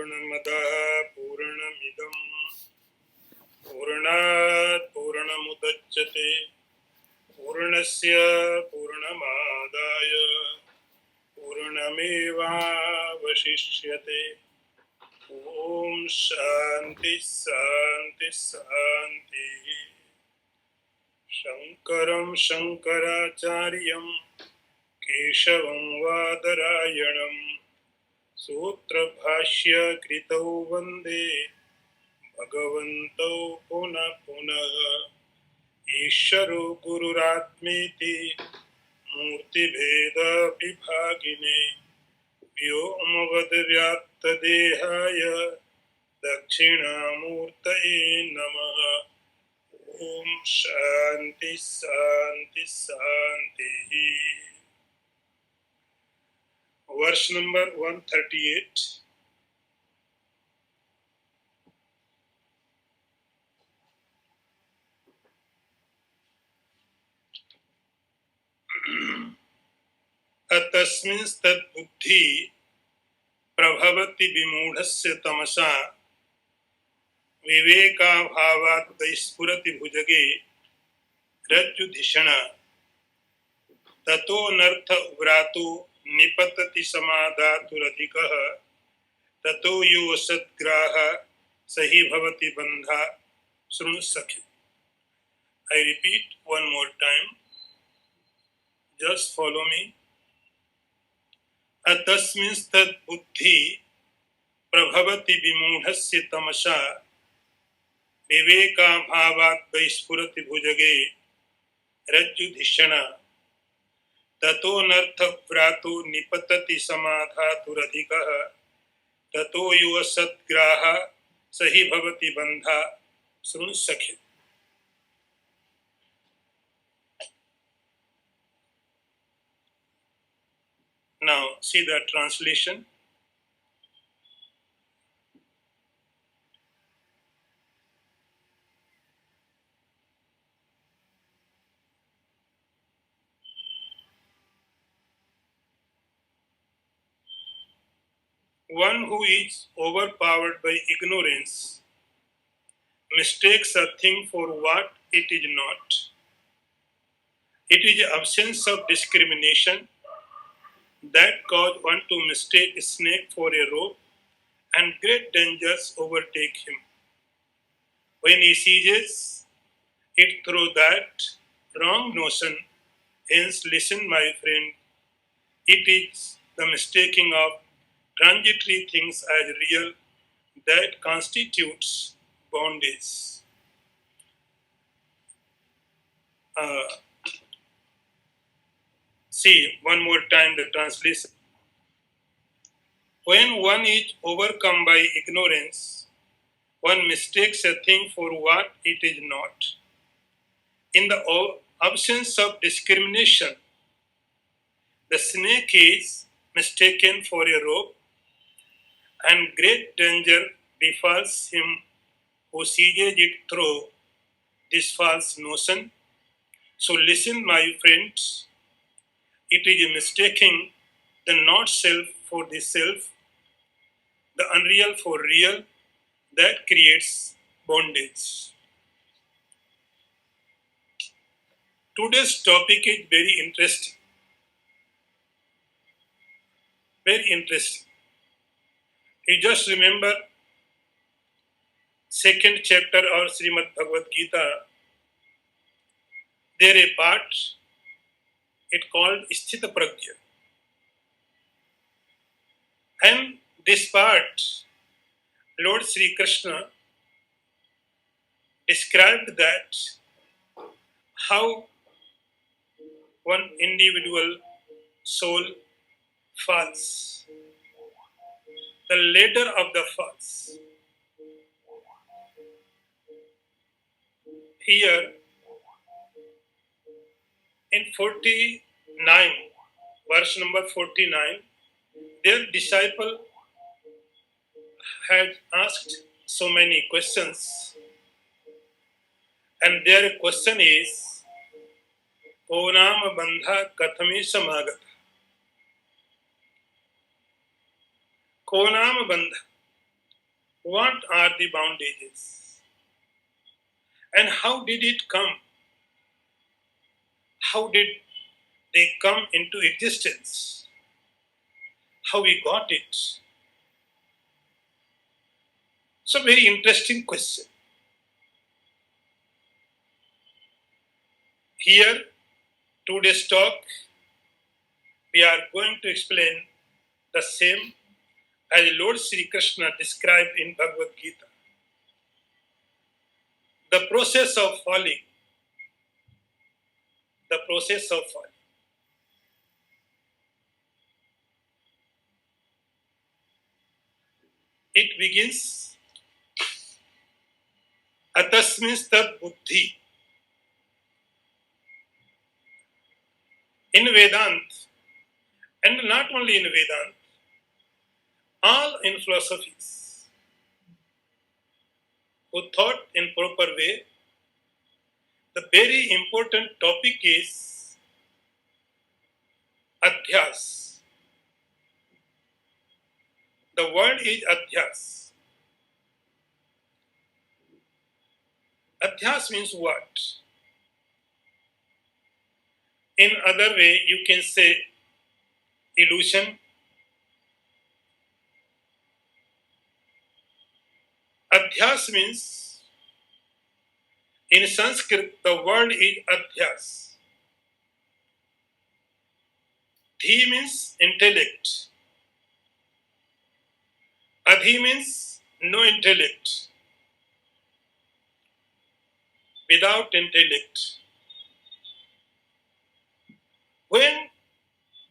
पूर्णमदः पूर्णमिदं पूर्णात् पूर्णमुदच्यते पूर्णस्य पूर्णमादाय पूर्णमेवावशिष्यते। ओम शांति शांति शांति। शंकरं शंकराचार्यं केशवं वादरायणं सूत्रभाष्य कृतौ वन्दे भगवन्तौ पुनः पुनः। ईश्वरो गुरुरात्मेति मूर्तिभेद विभागिने व्योमवद्व्याप्तदेहाय दक्षिणामूर्तये नमः। ओम शांति शांति शांति। वर्ष नंबर 138। अतस्मिंस्तद्बुद्धि प्रभवति विमूढस्य तमसा विवेकाभावात् वैस्फुरति भुजगे रज्जुधिषण ततो नर्थ व्रातो निपतति समादातुरधिकः ततो यो सद्ग्राह सही भवति बंधा शृणु सखे। I repeat one more time. Just follow me. अतस्मिंस्तद्बुद्धि प्रभवति विमूढस्य तमसा विवेकाभावात् वैस्फुरति भुजगे रज्जुधिषण ततो नर्थ व्रातो निपतति समाधातुरधिकः ततो युव सद्ग्राह सही भवति बंधा शृणु सखे। Now see the translation. One who is overpowered by ignorance mistakes a thing for what it is not. It is the absence of discrimination that cause one to mistake a snake for a rope, and great dangers overtake him. When he seizes it through that wrong notion, hence listen, my friend, it is the mistaking of transitory things as real that constitutes bondage. See one more time the translation. When one is overcome by ignorance, one mistakes a thing for what it is not. In the absence of discrimination, the snake is mistaken for a rope, and great danger befalls him who seizes it through this false notion. So listen, my friends, it is mistaking the not self for the self, the unreal for real, that creates bondage. Today's topic is very interesting. Very interesting. You just remember second chapter of Srimad Bhagavad Gita. There a part it called Sthita Prajna. And this part, Lord Sri Krishna described that how one individual soul falls, the ladder of the falls. Here in 49, verse number 49, their disciple had asked so many questions, and their question is, O Nam Bandha Kathame Samagata. Ko Nam Bandha. What are the bondages? And how did it come? How did they come into existence? How we got it? So very interesting question. Here, today's talk, we are going to explain the same as Lord Sri Krishna described in Bhagavad Gita. The process of falling. The process of falling. It begins atasmin tad buddhi. In Vedant, and not only in Vedant, all in philosophies who thought in proper way, the very important topic is adhyas. The word is adhyas. Adhyas means what? In other way, you can say illusion. Adhyas means, in Sanskrit, the word is adhyas. Dhi means intellect. Adhi means no intellect, without intellect. When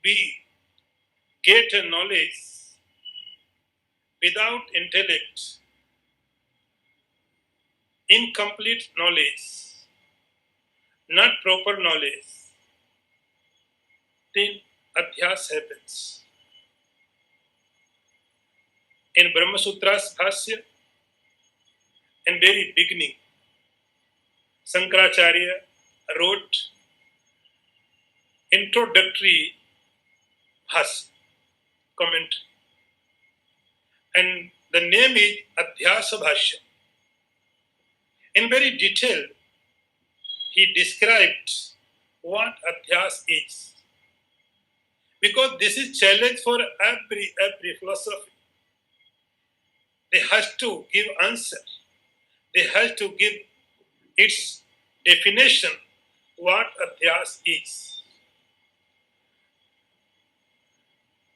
we get a knowledge without intellect, incomplete knowledge, not proper knowledge, then adhyas happens. In Brahma Sutra's Bhashya, in very beginning, Sankaracharya wrote introductory Bhashya commentary, and the name is Adhyasa Bhashya. In very detail, he described what adhyas is, because this is challenge for every philosophy. They have to give answer. They have to give its definition what adhyas is.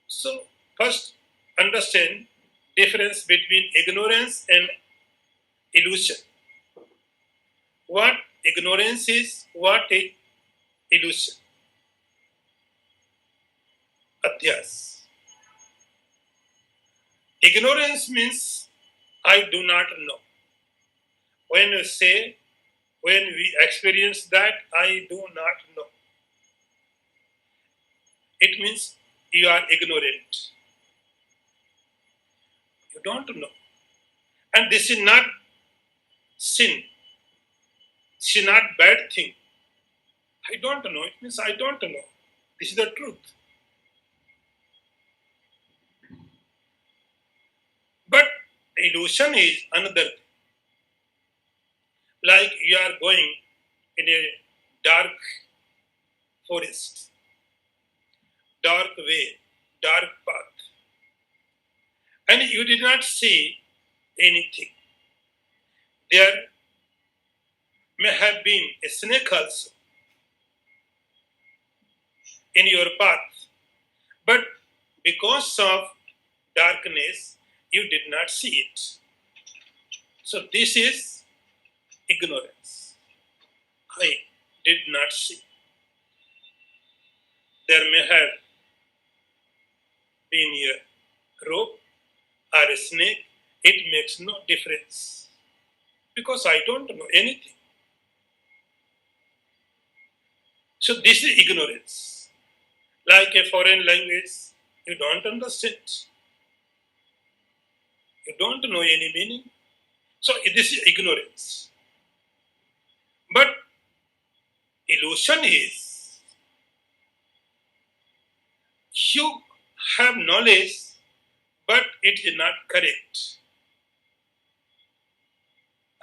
So first understand difference between ignorance and illusion. What ignorance is, what is illusion? Adhyas. Ignorance means I do not know. When you say, when we experience that, I do not know, it means you are ignorant. You don't know. And this is not sin. This is not bad thing. I don't know. It means I don't know. This is the truth. But illusion is another thing. Like you are going in a dark forest, dark way, dark path, and you did not see anything. There may have been a snake also in your path, but because of darkness, you did not see it. So this is ignorance. I did not see. There may have been a rope or a snake. It makes no difference because I don't know anything. So this is ignorance. Like a foreign language, you don't understand. You don't know any meaning. So this is ignorance. But illusion is you have knowledge, but it is not correct.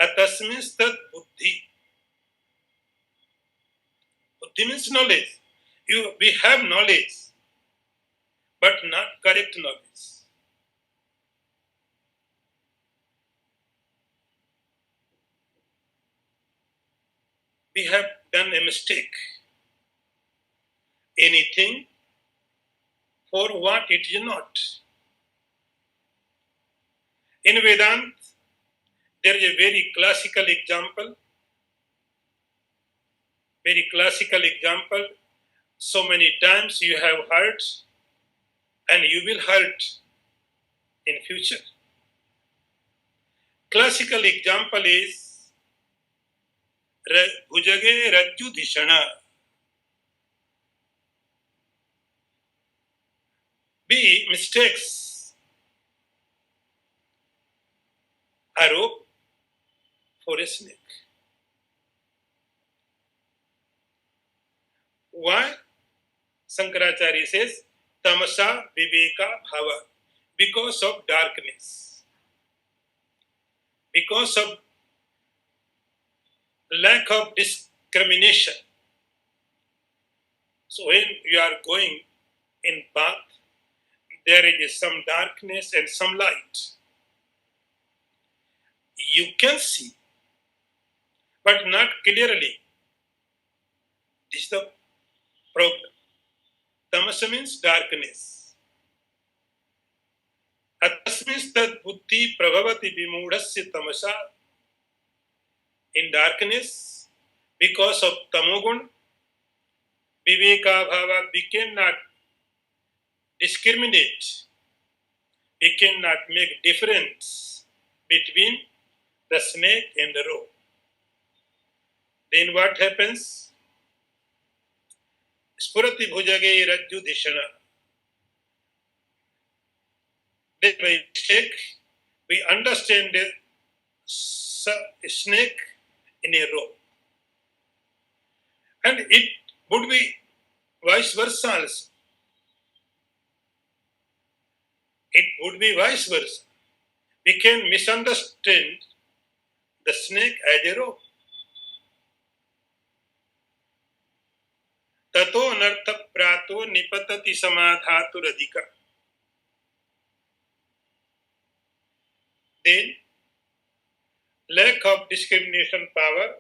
Atasmin buddhi. Buddhi means knowledge. We have knowledge, but not correct knowledge. We have done a mistake. Anything for what it is not. In Vedanta, there is a very classical example. Very classical example. So many times you have heard, and you will heard in future. Classical example is Bhujage Rajju Dhishana. B. Mistakes a rope for a snake. Why? Shankaracharya says, Tamasa Viveka Bhava. Because of darkness. Because of lack of discrimination. So when you are going in path, there is some darkness and some light. You can see, but not clearly. This is the problem. Tamasa means darkness. Atasmistad buddhi prabhavati vimudhasya tamasa. In darkness, because of tamogun, viveka bhava, we cannot discriminate. We cannot make difference between the snake and the rope. Then what happens? Spurati bhujage rajju dhishana. Then by mistake, we understand the snake in a rope. And it would be vice versa also. It would be vice versa. We can misunderstand the snake as a rope. Tato anartha prato nipatati samadhatu radhika. Then, lack of discrimination power,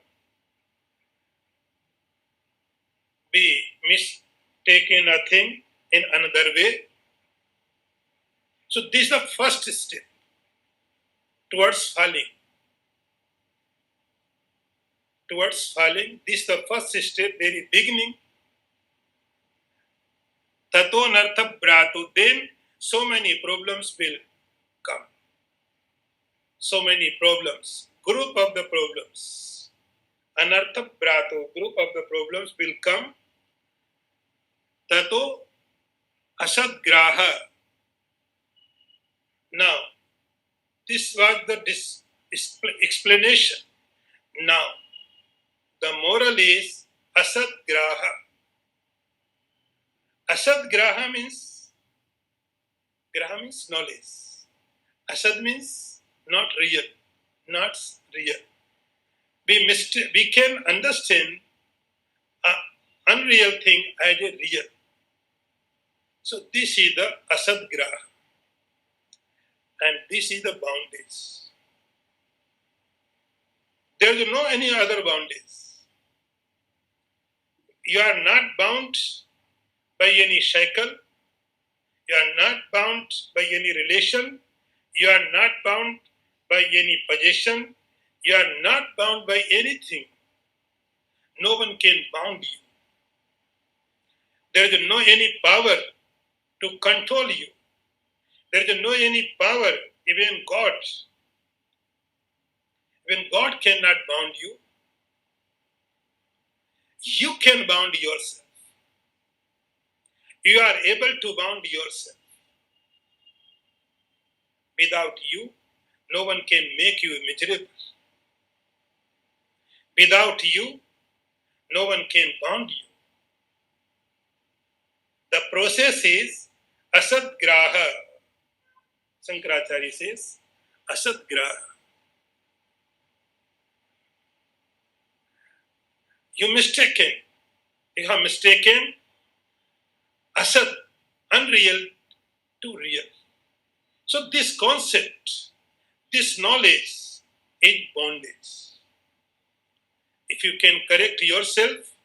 we mistaken a thing in another way. So this is the first step towards falling. Towards falling, this is the first step, very beginning. Tato anartha prato. Then so many problems will come. So many problems. Group of the problems. Anartha prato. Group of the problems will come. Tato asadgraha. Now, this was the explanation. Now, the moral is asadgraha. Asadgraha means, graha means knowledge. Asad means not real, not real. We can understand an unreal thing as a real. So this is the asadgraha. And this is the boundaries. There is no any other boundaries. You are not bound by any shackle. You are not bound by any relation. You are not bound by any possession. You are not bound by anything. No one can bound you. There is no any power to control you. There is no any power, even God. Even God cannot bound you. You can bound yourself. You are able to bound yourself. Without you, no one can make you miserable. Without you, no one can bound you. The process is asadgraha. Shankaracharya says, asadgraha. You mistaken. You have mistaken asat, unreal, to real. So this concept, this knowledge is bondage. If you can correct yourself,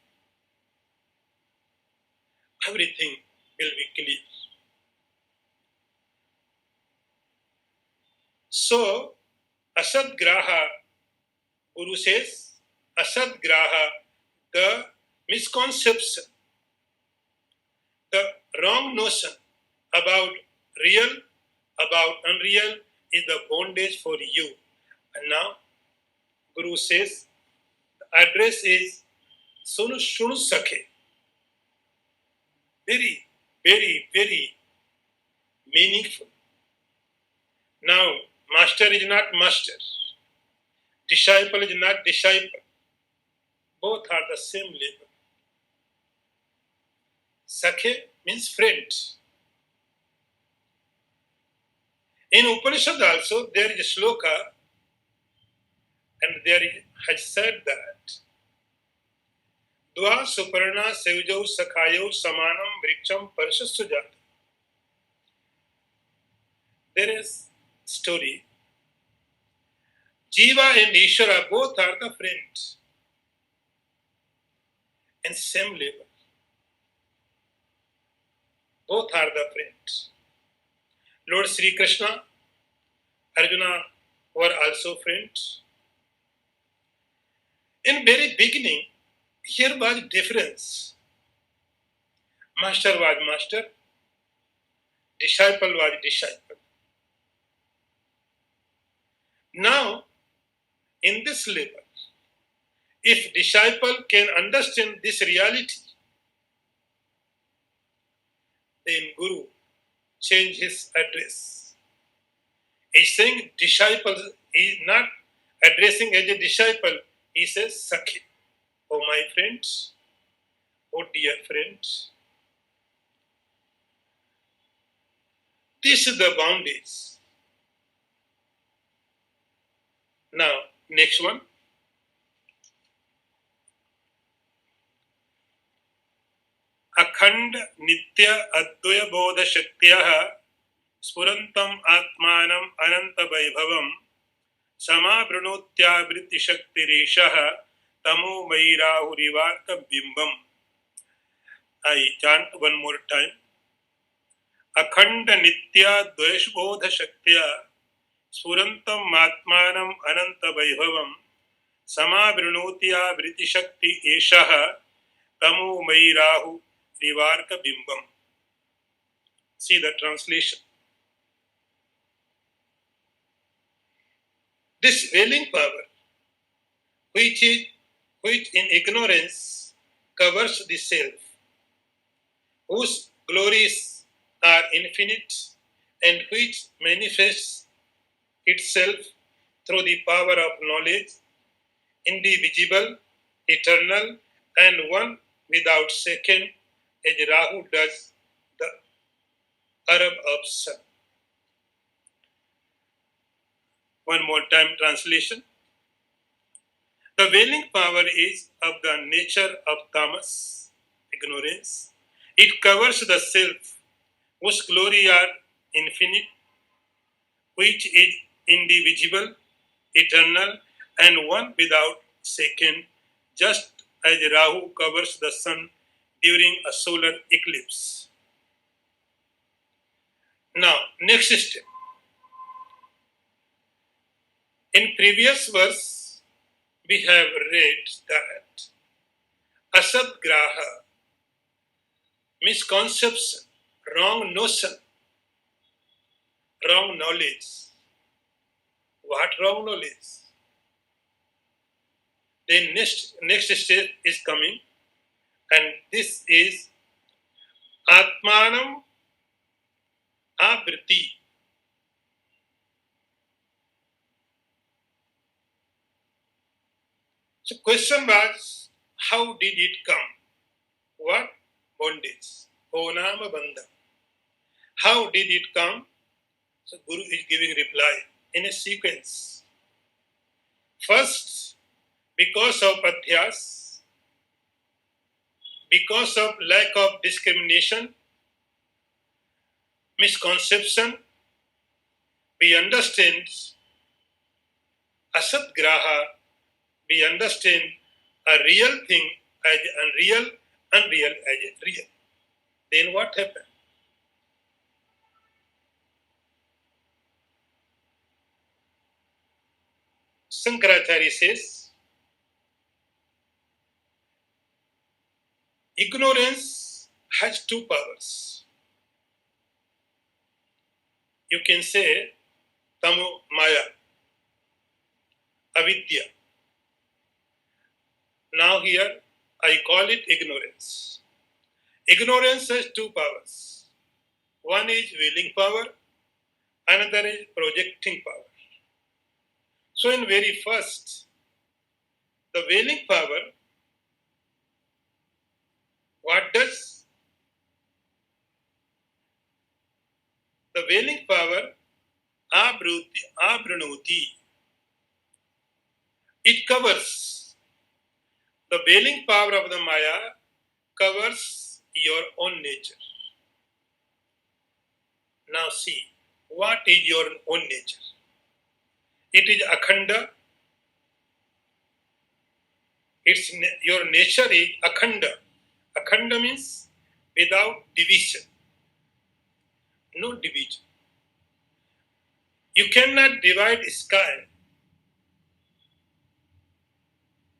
everything will be clear. So, asad graha, Guru says, asad graha, the misconception, the wrong notion about real, about unreal is the bondage for you. And now, Guru says, the address is Sunu Shunu Sakhe. Very, very, very meaningful. Now, master is not master, disciple is not disciple. Both are the same level. Sakhe means friend. In Upanishad also, there is a shloka, and there has said that Dua Suparna Sevjau Sakhayo Samanam Vriksham Parshasujat. There is story. Jiva and Ishvara both are the friends and same level. Both are the friends. Lord Sri Krishna, Arjuna were also friends. In very beginning, here was difference. Master was master, disciple was disciple. Now, in this level, if disciple can understand this reality, then Guru change his address. He's saying disciple, he is not addressing as a disciple, he says Sakhi. Oh my friends, oh dear friends. This is the boundaries. Now, next one. अखंड नित्य अद्वय बोध शक्त्यः स्फुरन्तम् आत्मानम् अनंत वैभवम् समावृणोत्यावृत्ति शक्तिरेषः तमो वैराहुरिवार्क बिंबम. I chant one more time. अखंड नित्य द्वैष बोध शक्त्या स्फुरन्तम् आत्मानम् अनंत वैभवम् समावृणोत्यावृत्ति शक्ति एषः तमो वैराहु Rivarka Bimbam. See the translation. This veiling power, which in ignorance covers the self, whose glories are infinite and which manifests itself through the power of knowledge, indivisible, eternal, and one without second, as Rahu does the Arab of sun. One more time translation. The veiling power is of the nature of tamas, ignorance. It covers the self, whose glory are infinite, which is indivisible, eternal, and one without second, just as Rahu covers the sun during a solar eclipse. Now, next step. In previous verse, we have read that asad graha, misconception, wrong notion, wrong knowledge. What wrong knowledge? Then next step is coming, and this is Atmanam Avriti. So question was, how did it come? What? Bondage. Onama Bandha. How did it come? So Guru is giving reply in a sequence. First, because of adhyas, because of lack of discrimination, misconception, we understand asat graha, we understand a real thing as unreal, unreal as real. Then what happened? Shankaracharya says, ignorance has two powers. You can say tamu maya, avidya. Now here I call it ignorance. Ignorance has two powers. One is willing power, another is projecting power. So in very first, the willing power, what does the willing power abrunuti? It covers the willing power of the Maya covers your own nature. Now see, what is your own nature? It is akhanda. Your nature is akhanda. Akhanda means without division. No division. You cannot divide sky.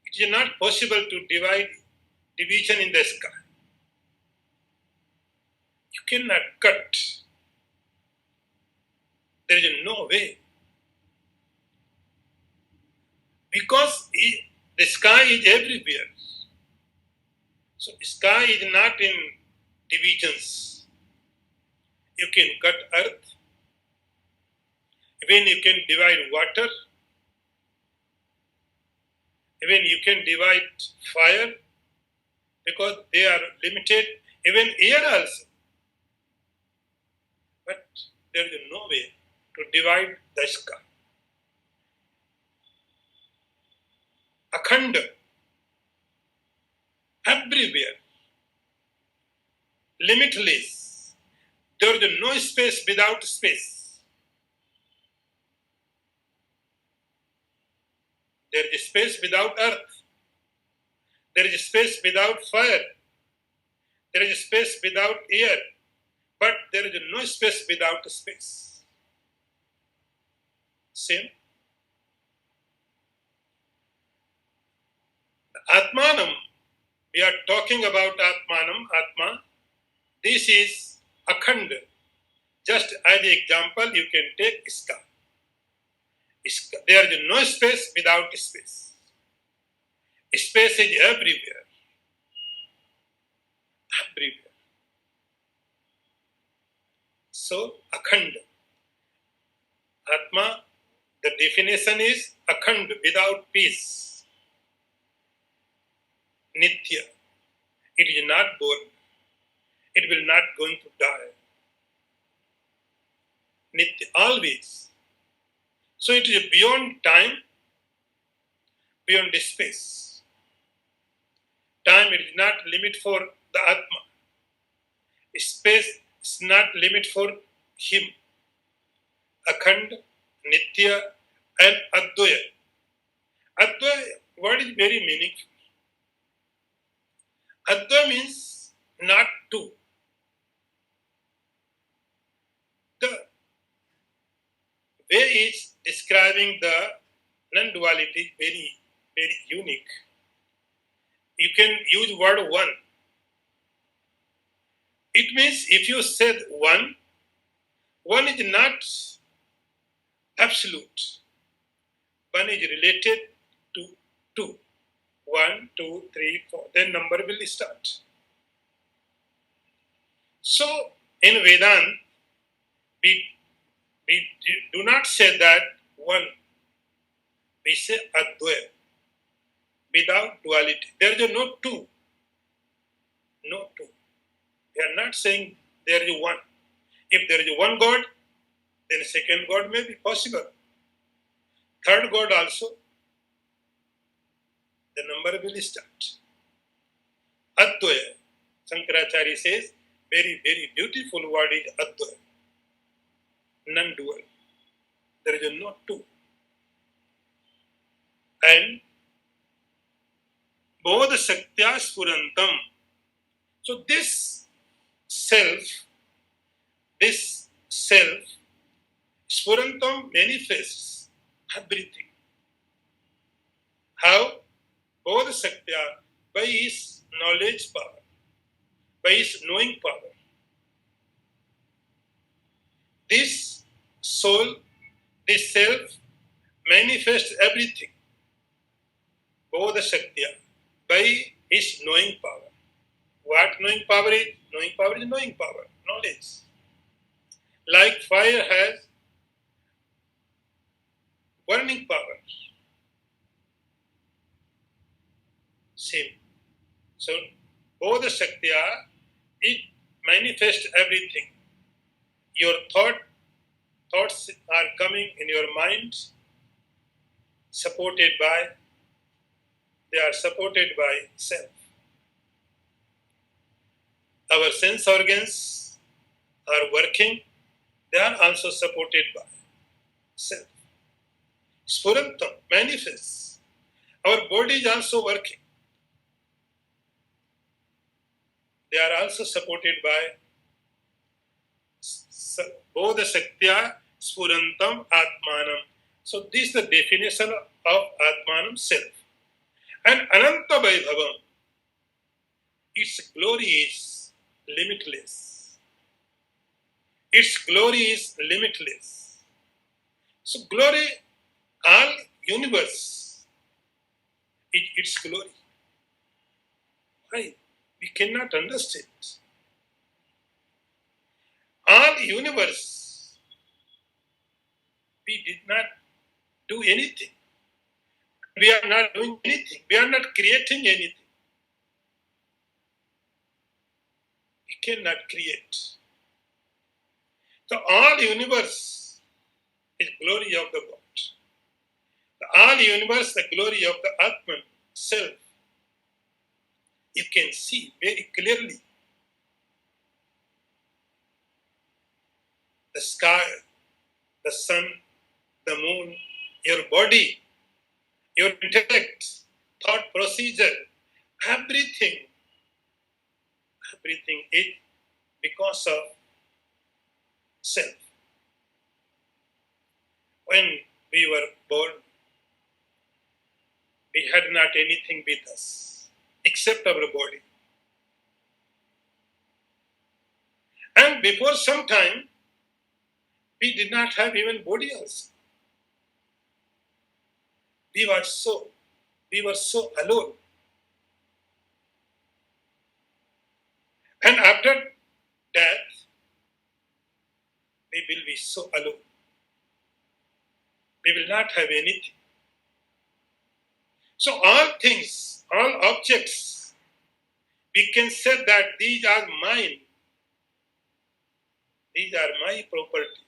It is not possible to divide division in the sky. You cannot cut. There is no way. Because the sky is everywhere. So sky is not in divisions. You can cut earth. Even you can divide water. Even you can divide fire. Because they are limited. Even air also. But there is no way to divide the sky. Akhanda. Everywhere. Limitless. There is no space without space. There is space without earth. There is space without fire. There is space without air. But there is no space without space. Same. Atmanam. We are talking about Atmanam, Atma. This is akhanda. Just as an example, you can take sky. There is no space without space. Space is everywhere. Everywhere. So, akhanda. Atma, the definition is akhanda, without peace. Nitya. It is not born. It will not going to die. Nitya, always. So it is beyond time, beyond space. Time is not limit for the Atma. Space is not limit for him. Akhand, Nitya, and Advaya. Advaya word is very meaningful. Advaya means not two. The way is describing the non-duality very, very unique. You can use word one. It means if you said one is not absolute. One is related to two. 1, 2, 3, 4. Then number will start. So in Vedanta, we do not say that one. We say Advaya. Without duality. There is no two. No two. We are not saying there is one. If there is one God, then second God may be possible. Third God also. The number will start. Advaya. Shankaracharya says, very, very beautiful word is Advaya, non-dual. There is no two. And Bodha Shaktya Spurantam. So this self, Spurantam manifests everything. How? Bodha Shaktya, by his knowledge power, by his knowing power. This soul, this self manifests everything. Bodha Shaktya, by his knowing power. What knowing power is? Knowing power is knowing power, knowledge. Like fire has burning power. Same. So, Bodha Shaktya, it manifests everything. Your thoughts are coming in your mind, they are supported by self. Our sense organs are working, they are also supported by self. Spurantam manifests. Our body is also working. They are also supported by Bodha Shaktya Spurantam Atmanam. So this is the definition of Atmanam, self. And Ananta Vaibhavam, its glory is limitless. Its glory is limitless. So glory, all universe, its glory. Why? We cannot understand. All universe, we did not do anything. We are not doing anything. We are not creating anything. We cannot create. So all universe is glory of the God. All universe, the glory of the Atman, self. You can see very clearly the sky, the sun, the moon, your body, your intellect, thought procedure, everything is because of self. When we were born, we had not anything with us except our body. And before some time, we did not have even body also. We were so alone. And after death, we will be so alone. We will not have anything. So all things, all objects, we can say that these are mine. These are my property.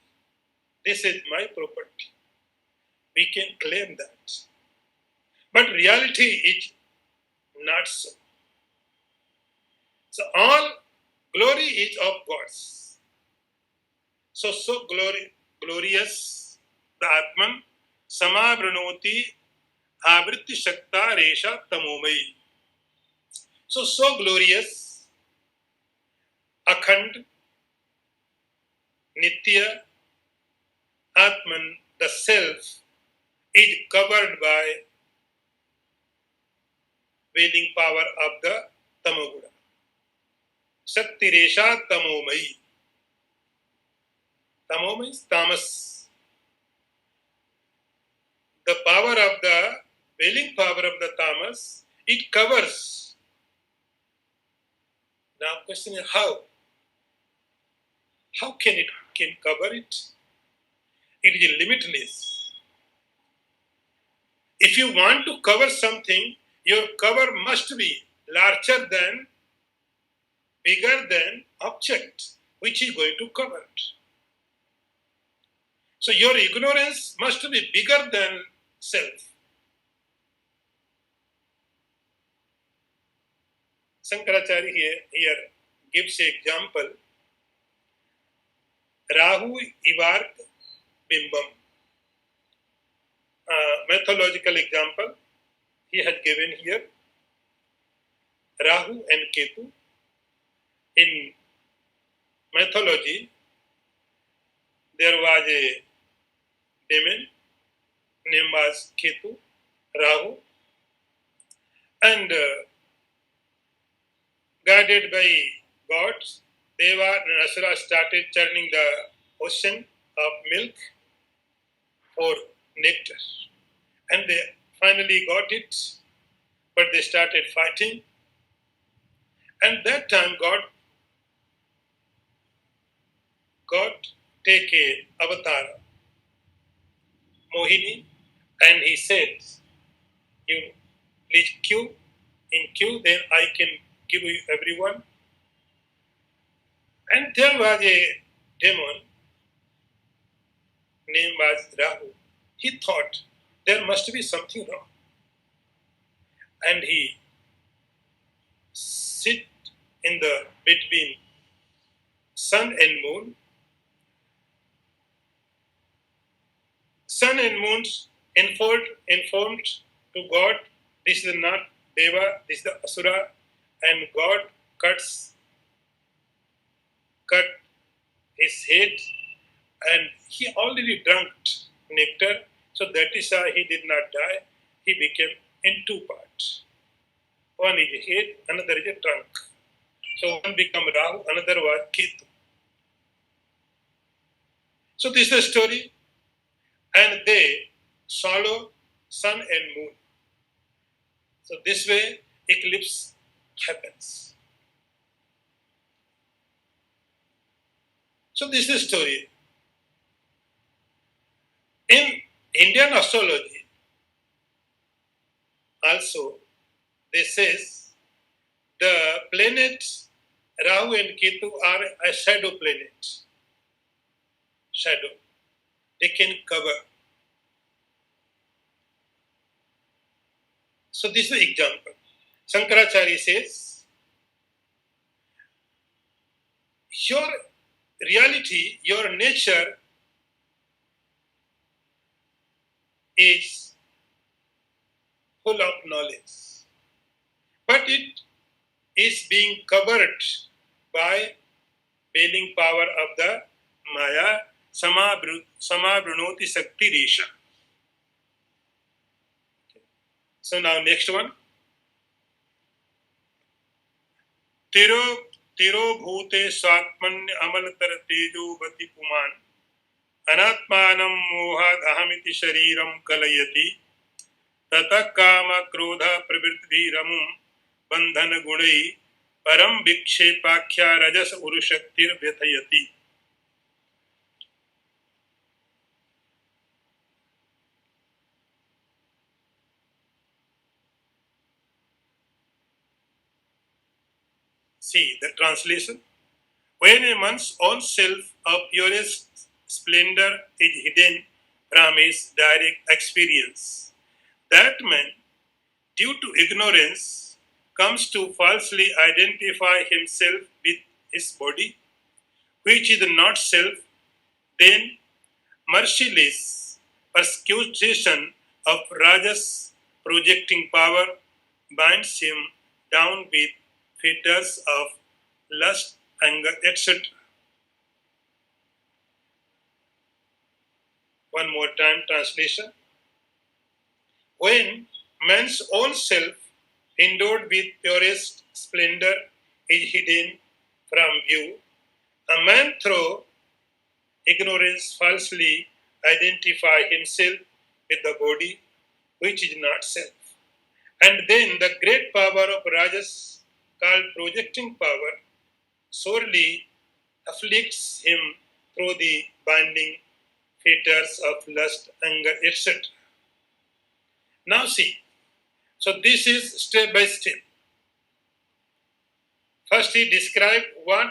This is my property. We can claim that. But reality is not so. So all glory is of God's. So glorious, the Atman, Samavranoti Avritti Shakta Resha Tamomai. So glorious, Akhand, Nitya, Atman, the self, is covered by veiling power of the Tamoguna. Shakti Resha Tamomai. Tamo means tamas. The power of the veiling power of the tamas, it covers. Now question is how? How can it cover it? It is limitless. If you want to cover something, your cover must be larger than, bigger than object which is going to cover it. So your ignorance must be bigger than self. Shankaracharya here gives an example. Rahu Ivark Bimbam. Mythological example he has given here. Rahu and Ketu. In mythology, there was a demon named was Ketu, Rahu, and guided by gods, Deva and Asura started churning the ocean of milk for nectar. And they finally got it, but they started fighting. And that time God take a avatar, Mohini, and he said, you please queue, in queue, then I can give you everyone. And there was a demon named was Rahu. He thought there must be something wrong. And he sit in the between sun and moon. Sun and moon informed to God, this is not Deva, this is the Asura, and God cut his head, and he already drank nectar, so that is why he did not die. He became in two parts. One is a head, another is a trunk. So one became Rahu, another was Ketu. So this is the story, and they swallow sun and moon. So this way eclipse happens. So this is the story. In Indian astrology, also, they says the planets Rahu and Ketu are a shadow planet. Shadow. They can cover. So this is the example. Shankaracharya says, your reality, your nature is full of knowledge. But it is being covered by veiling power of the Maya, Samabrunoti Sakti Resha. So now next one. Tiro bhute swatmanya amaltar tejo vati puman anatmanam mohad ahamiti shariram kalayati tata kama krodha pravritti ramum bandhana gunai param vikshepakya rajas urushaktir vyethayati. See the translation. When a man's own self of purest splendor is hidden from his direct experience, that man, due to ignorance, comes to falsely identify himself with his body, which is not self, then merciless persecution of Rajas projecting power binds him down with fetters of lust, anger, etc. One more time, translation. When man's own self, endowed with purest splendor, is hidden from view, a man through ignorance falsely identify himself with the body, which is not self. And then the great power of Rajas, called projecting power, sorely afflicts him through the binding fetters of lust, anger, etc. Now see, so this is step by step. First he described what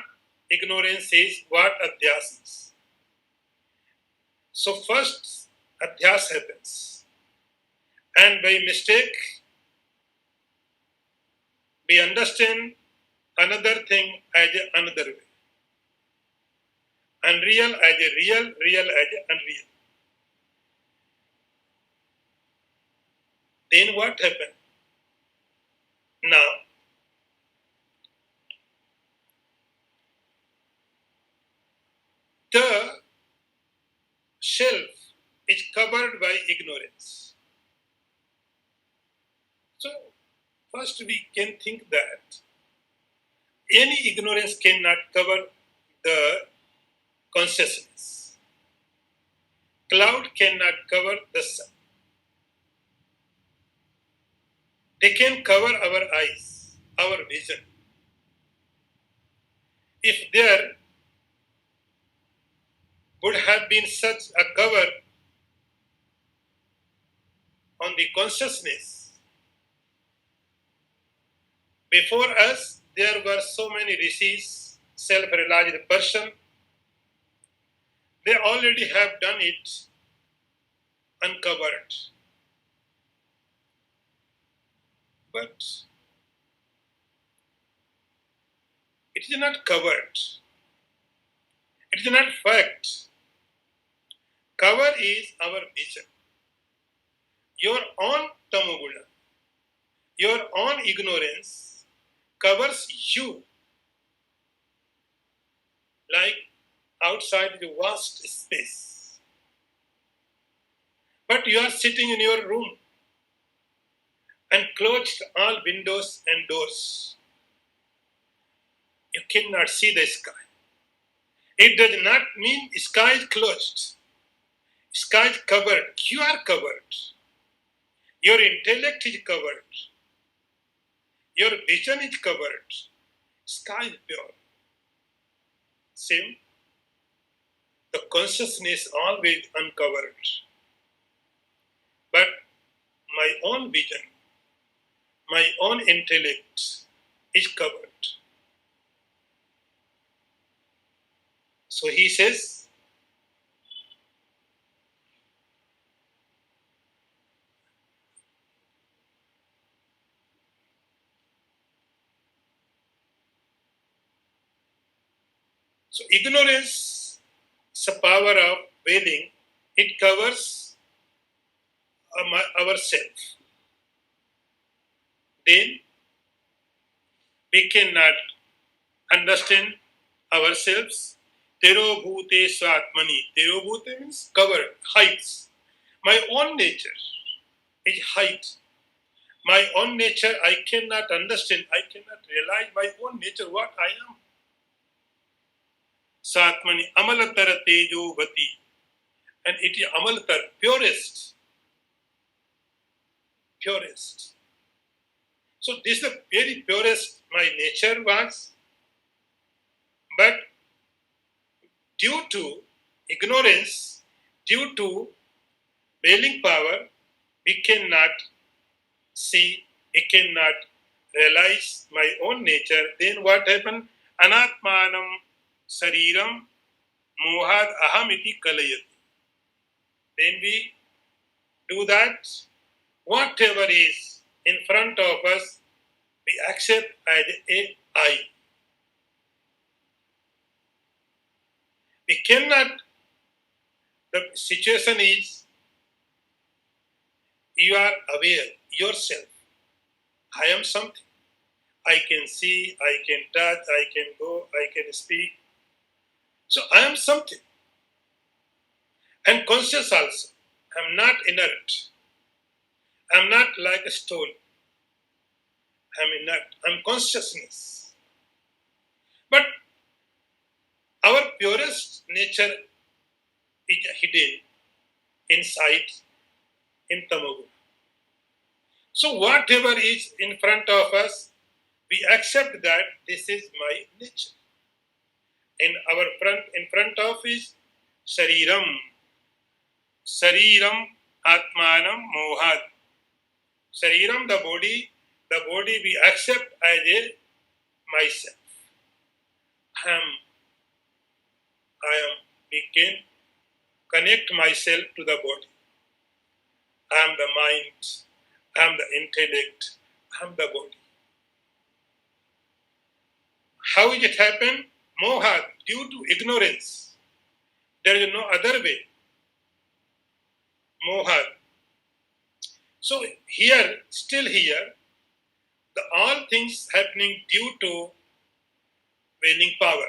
ignorance is, what adhyas is. So first adhyas happens. And by mistake, we understand another thing as another way, unreal as a real, real as a unreal. Then what happened? Now, the shelf is covered by ignorance. So, first we can think that any ignorance cannot cover the consciousness. Cloud cannot cover the sun. They can cover our eyes, our vision. If there would have been such a cover on the consciousness, before us there were so many rishis, self-realized person. They already have done it uncovered. But it is not covered. It is not fact. Cover is our vision. Your own tamoguna, your own ignorance covers you like outside the vast space. But you are sitting in your room and closed all windows and doors. You cannot see the sky. It does not mean sky is closed. Sky is covered. You are covered. Your intellect is covered. Your vision is covered. Sky is pure. Same. The consciousness always uncovered. But my own vision, my own intellect is covered. So he says, so ignorance is a power of veiling. It covers ourselves. Then we cannot understand ourselves. Tero bhute swatmani. Tero bhute means covered, heights. My own nature is height. My own nature I cannot understand. I cannot realize my own nature, what I am. Satmani amalatara tejo vati. And it is amalatar, purest. Purest. So this is the very purest my nature was. But due to ignorance, due to veiling power, we cannot see, we cannot realize my own nature. Then what happened? Anatmanam sariram mohad ahamiti kalayati. Then we do that. Whatever is in front of us, we accept as a I. We cannot, the situation is, you are aware yourself. I am something. I can see, I can touch, I can go, I can speak. So I am something. And conscious also. I am not inert. I am not like a stone. I am inert. I am consciousness. But our purest nature is hidden inside in Tamagu. So whatever is in front of us, we accept that this is my nature. In front of is Shariram. Shariram Atmanam Mohad. Shariram, the body we accept as a myself. We can connect myself to the body. I am the mind, I am the intellect, I am the body. How is it happen? Moha, due to ignorance. There is no other way. Moha. So here, still here, all things happening due to willing power.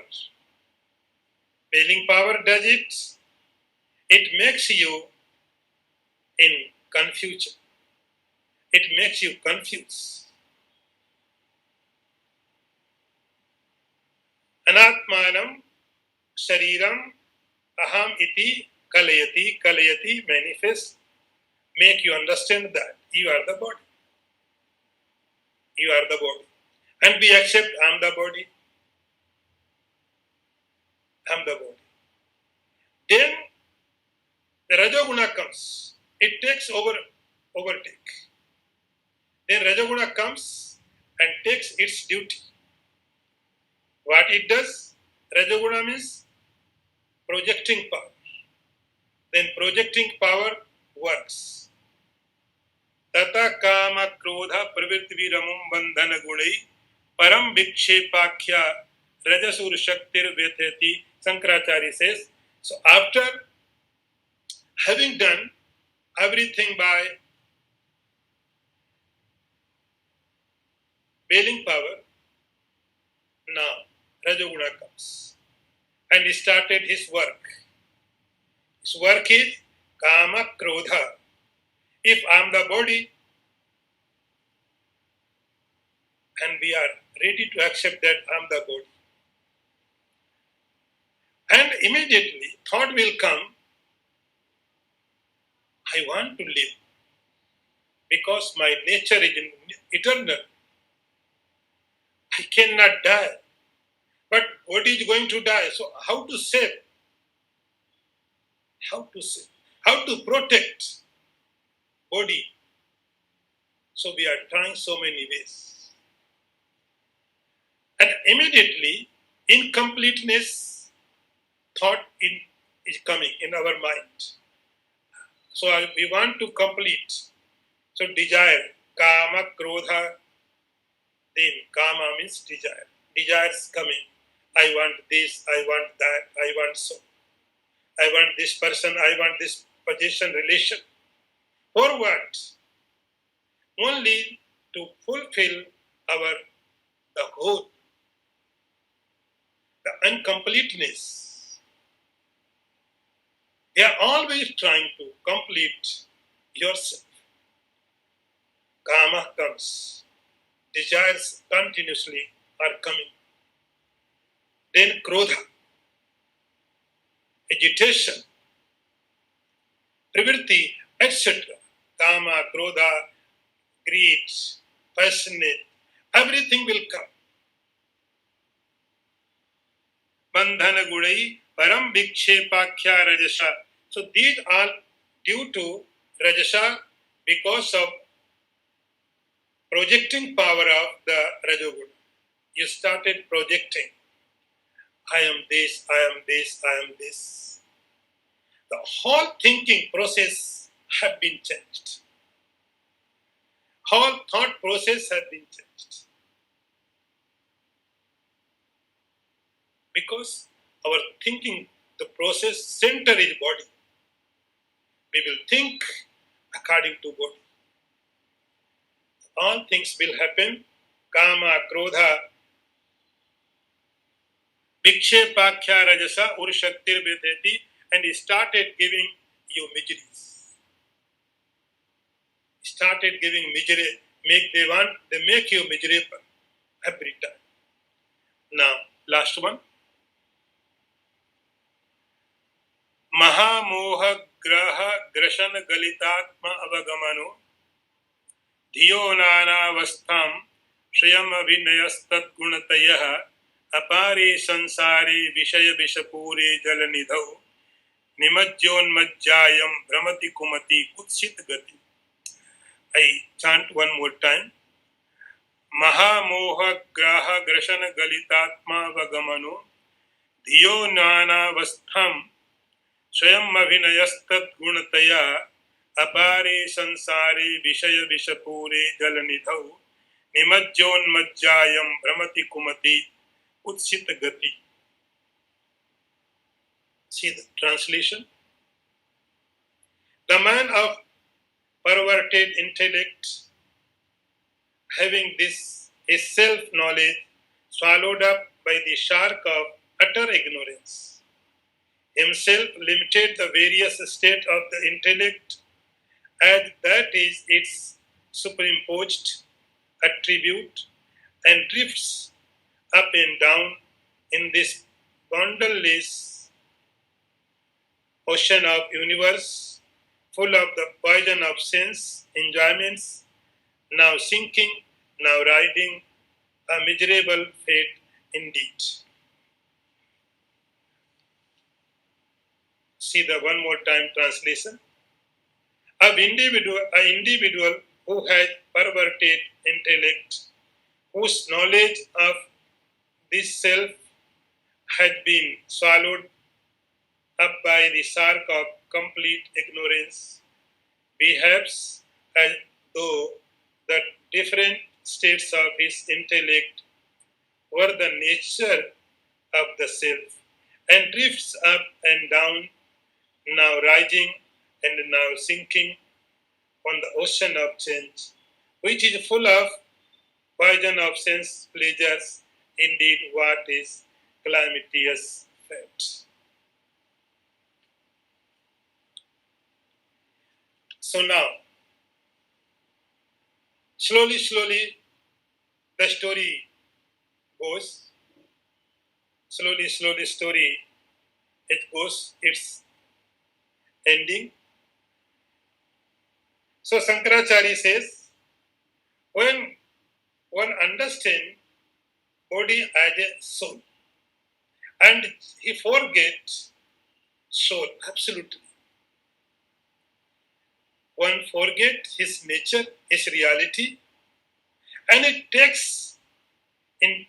Willing power does it. It makes you in confusion. It makes you confused. Anatmanam shariram aham iti kalayati manifest, make you understand that you are the body. You are the body. And we accept I am the body. I am the body. Then the Rajoguna comes. It takes overtake. Then Rajoguna comes and takes its duty. What it does? Rajoguna means projecting power. Then projecting power works. Tata kama krodha pravritti ramum bandhana gunai param vikshepakya rajasur shaktir vetheti. Shankaracharya says, so after having done everything by wailing power, now Rajoguna comes and he started his work. His work is kama krodha. If I am the body and we are ready to accept that I am the body, and immediately thought will come, I want to live because my nature is eternal. I cannot die. But body is going to die. So how to save? How to save? How to protect body? So we are trying so many ways. And immediately, incompleteness thought is coming in our mind. So we want to complete. So desire, kama, krodha, then kama means desire. Desire is coming. I want this, I want that, I want so. I want this person, I want this position, relation. For what? Only to fulfill the whole, the incompleteness. They are always trying to complete yourself. Kama comes. Desires continuously are coming. Then krodha, agitation, pravritti, etc. Kama, krodha, greed, passionate, everything will come. Bandhana gudai, param vikshepakya rajasa. So these are due to rajasa because of projecting power of the Rajoguna. You started projecting. I am this, I am this, I am this. The whole thinking process have been changed. Whole thought process has been changed. Because our thinking, the process center is body. We will think according to body. All things will happen. Kama, krodha, vikshepakya rajasa urshaktir vedeti, and he started giving you miseries. Started giving misery. They make you miserable every time. Now, last one. Mahamoha graha grashan galitatma avagamano dhiyo nanavastham shriyam abhinayastat gunatayah apare sansare vishaya vishapure jalanidhau nimajyonmajjayam brahmati kumati kutsit gati. I chant one more time. Mahamoha graha grashan galitatma avagamano dhiyo nanavastham स्वयं अभिनयस्तत् गुणतया अपारे संसारे विषय विषपूरे जलनिधौ निमज्जोन्मज्जायं भ्रमति कुमति Utsit Gati. See the translation. The man of perverted intellect, having this his self-knowledge swallowed up by the shark of utter ignorance, himself limited the various state of the intellect as that is its superimposed attribute and drifts up and down in this boundless ocean of universe full of the poison of sense enjoyments, now sinking, now riding, a miserable fate indeed. See the one more time translation. An individual who has perverted intellect, whose knowledge of this self had been swallowed up by the shark of complete ignorance, behaves as though the different states of his intellect were the nature of the self, and drifts up and down, now rising and now sinking on the ocean of change, which is full of poison of sense pleasures, indeed what is calamitous fate. So now, slowly, the story goes. Slowly, story it goes. Its ending. So Shankaracharya says, when one understands body as a soul, and he forgets soul absolutely. One forgets his nature, his reality, and it takes in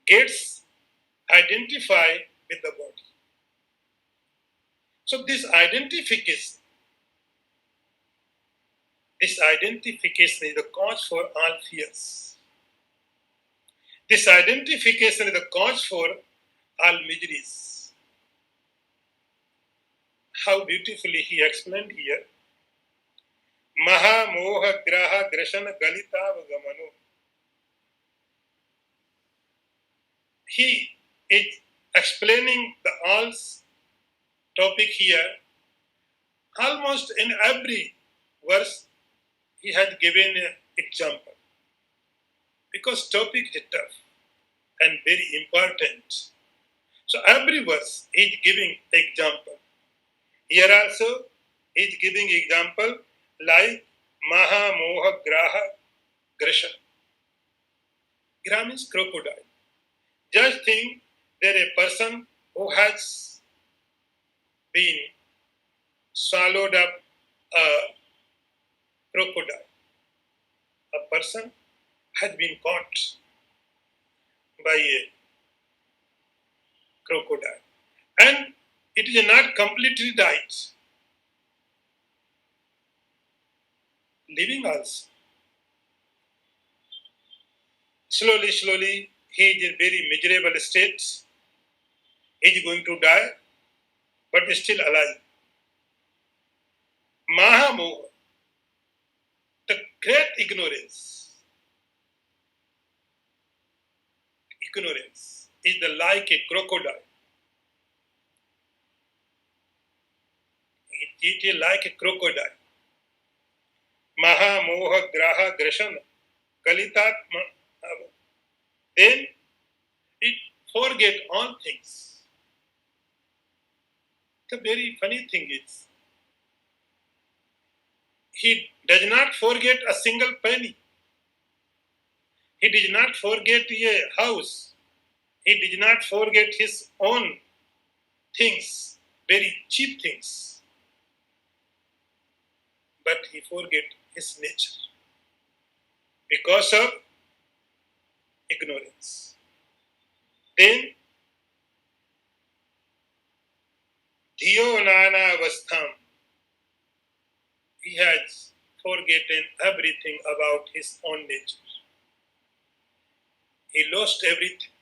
gets identify with the body. So this identification is the cause for all fears. This identification is the cause for all miseries. How beautifully he explained here. Maha moha graha grashana galita vagamano. He is explaining the all topic here. Almost in every verse, he has given an example. Because topic is tough and very important. So every verse he is giving example. Here also he is giving example like Maha Moha Graha Grasha. Gra means crocodile. Just think there a person who has been swallowed up a crocodile. A person has been caught by a crocodile. And it is not completely died. Living also. Slowly, he is in very miserable state. He is going to die, but still alive. Mahamoha, the great ignorance is the like a crocodile. It is like a crocodile. Mahamoha graha grashana kalitat. Then it forget all things. The very funny thing is, he does not forget a single penny. He did not forget a house. He did not forget his own things, very cheap things. But he forget his nature because of ignorance. Then, Dhiyo Nana Avastham, he has forgotten everything about his own nature. He lost everything.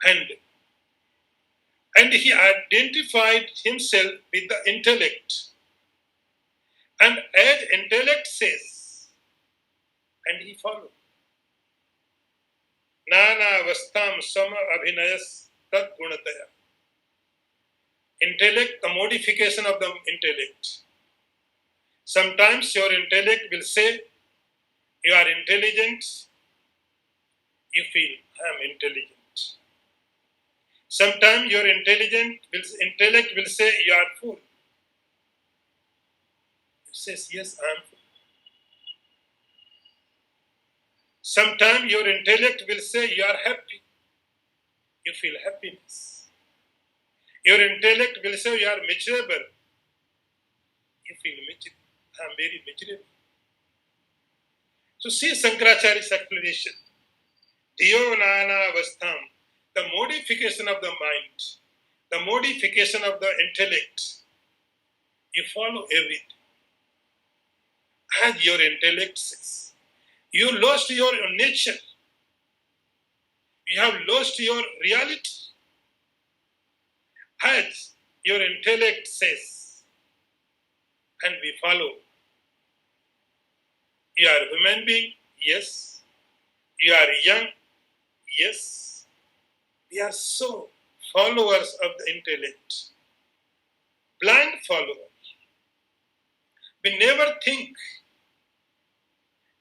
And, and he identified himself with the intellect. And as intellect says, and he followed. Nana avastham sama abhinayas tad gunataya. Intellect, the modification of the intellect. Sometimes your intellect will say, you are intelligent, you feel, I am intelligent. Sometimes your intellect will say, you are fool. It says, yes, I am fool. Sometimes your intellect will say, you are happy. You feel happiness. Your intellect will say, you are miserable. You feel miserable. I am very miserable. So see Shankaracharya's explanation. Diyo nana avastham, the modification of the mind, the modification of the intellect. You follow everything as your intellect says. You lost your nature. You have lost your reality as your intellect says. And we follow. You are a human being? Yes. You are young? Yes. We are so followers of the intellect. Blind followers. We never think,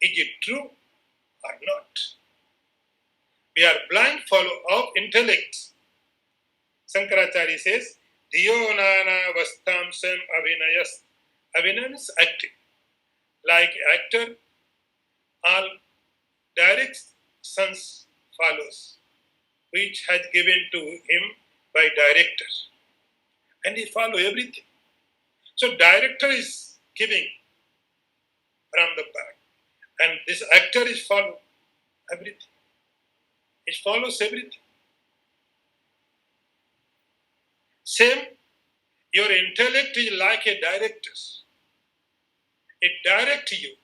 is it true or not? We are blind follower of intellect. Shankaracharya says, Diyo nana vastamsam avinayas. Avinayam is acting. Like actor, all directions follows, which has given to him by director. And he follow everything. So director is giving from the back. And this actor is follow everything. It follows everything. Same, your intellect is like a director. It directs you.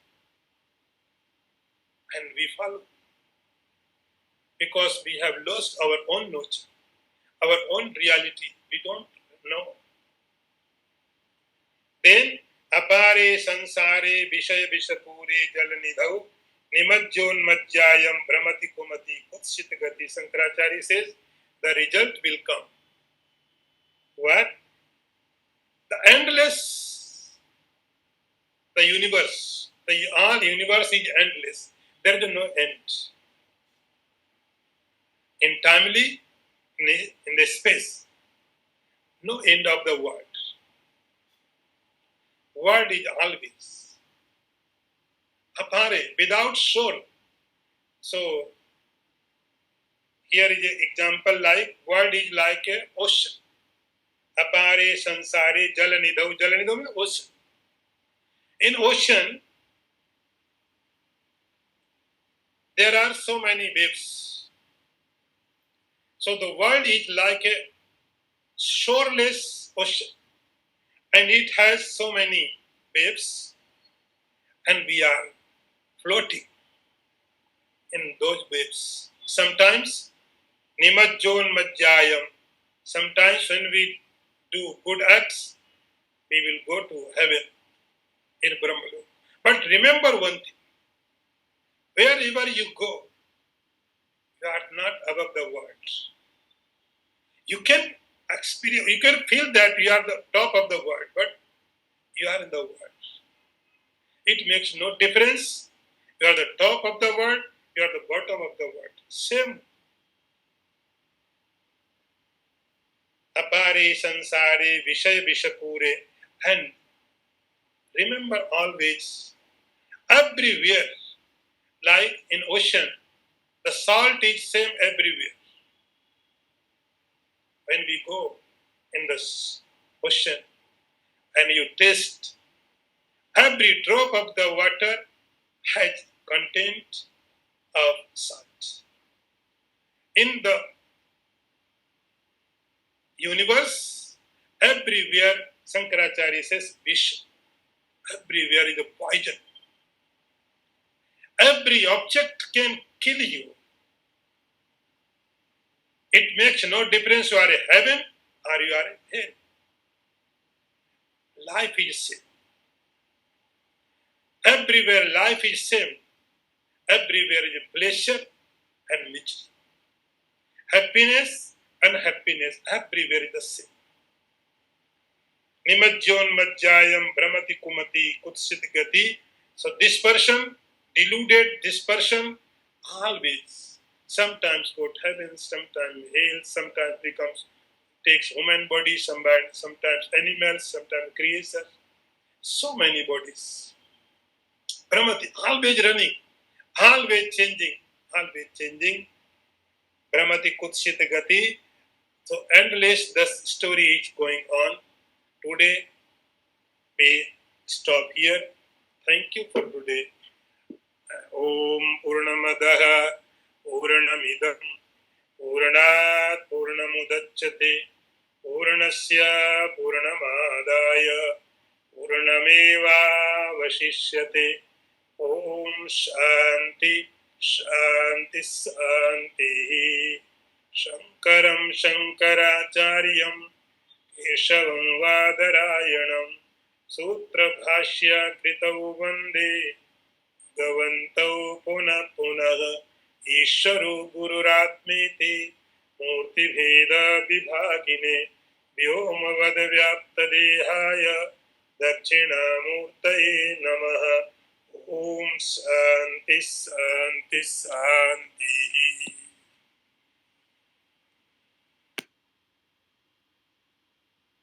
And we follow. Because we have lost our own nature, our own reality. We don't know. Then, apare sansare vishaya vishapure jalanidhau nimajjon majjayam brahmati kumati kutsit gati. Shankaracharya says, the result will come. What? The endless, the universe, the all universe is endless. There is no end. In timely, in the space, no end of the world. World is always. Apare, without soul. So, here is an example like, world is like an ocean. Apare, sansare, jalanidhau. Jalanidhau means ocean. In ocean, there are so many waves. So the world is like a shoreless ocean. And it has so many waves. And we are floating in those waves. Sometimes, nimajjon majjayam. Sometimes when we do good acts, we will go to heaven in Brahmalok. But remember one thing. Wherever you go, you are not above the world. You can experience, you can feel that you are the top of the world, but you are in the world. It makes no difference. You are the top of the world, you are the bottom of the world. Same. Apare, sansare, vishay vishapure. And remember always, everywhere, like in ocean, the salt is same everywhere. When we go in the ocean and you taste, every drop of the water has content of salt. In the universe, everywhere, Shankaracharya says, vish. Everywhere is a poison. Every object can kill you. It makes no difference you are in heaven or you are in hell. Life is same. Everywhere life is same. Everywhere is pleasure and misery. Happiness and unhappiness, everywhere is the same. Nimajjonmajjayam brahmati kumati kutsit gati. So this person, deluded, this person always sometimes go to heaven, sometimes hell, sometimes takes human body, sometimes animals, sometimes creation. So many bodies. Brahmati, always running, always changing, always changing. Brahmati kutsit gati. So endless the story is going on. Today we stop here. Thank you for today. Om Purnamadaha Purnamidam Purnat Purnamudachyate Purnasya Purnamadaya Purnameva Vashishyate. Om Shanti Shanti Shanti. Shankaram Shankaracharyam Keshavam Vadarayanam Sutrabhashya Kritau Vande Bhagavantau Punah Punah Ishvaro Gururatmeti Murti Bheda Vibhagine Vyomavad Vyaptadehaya Dakshinamurtaye Namaha. Om Shanti Shanti Shanti.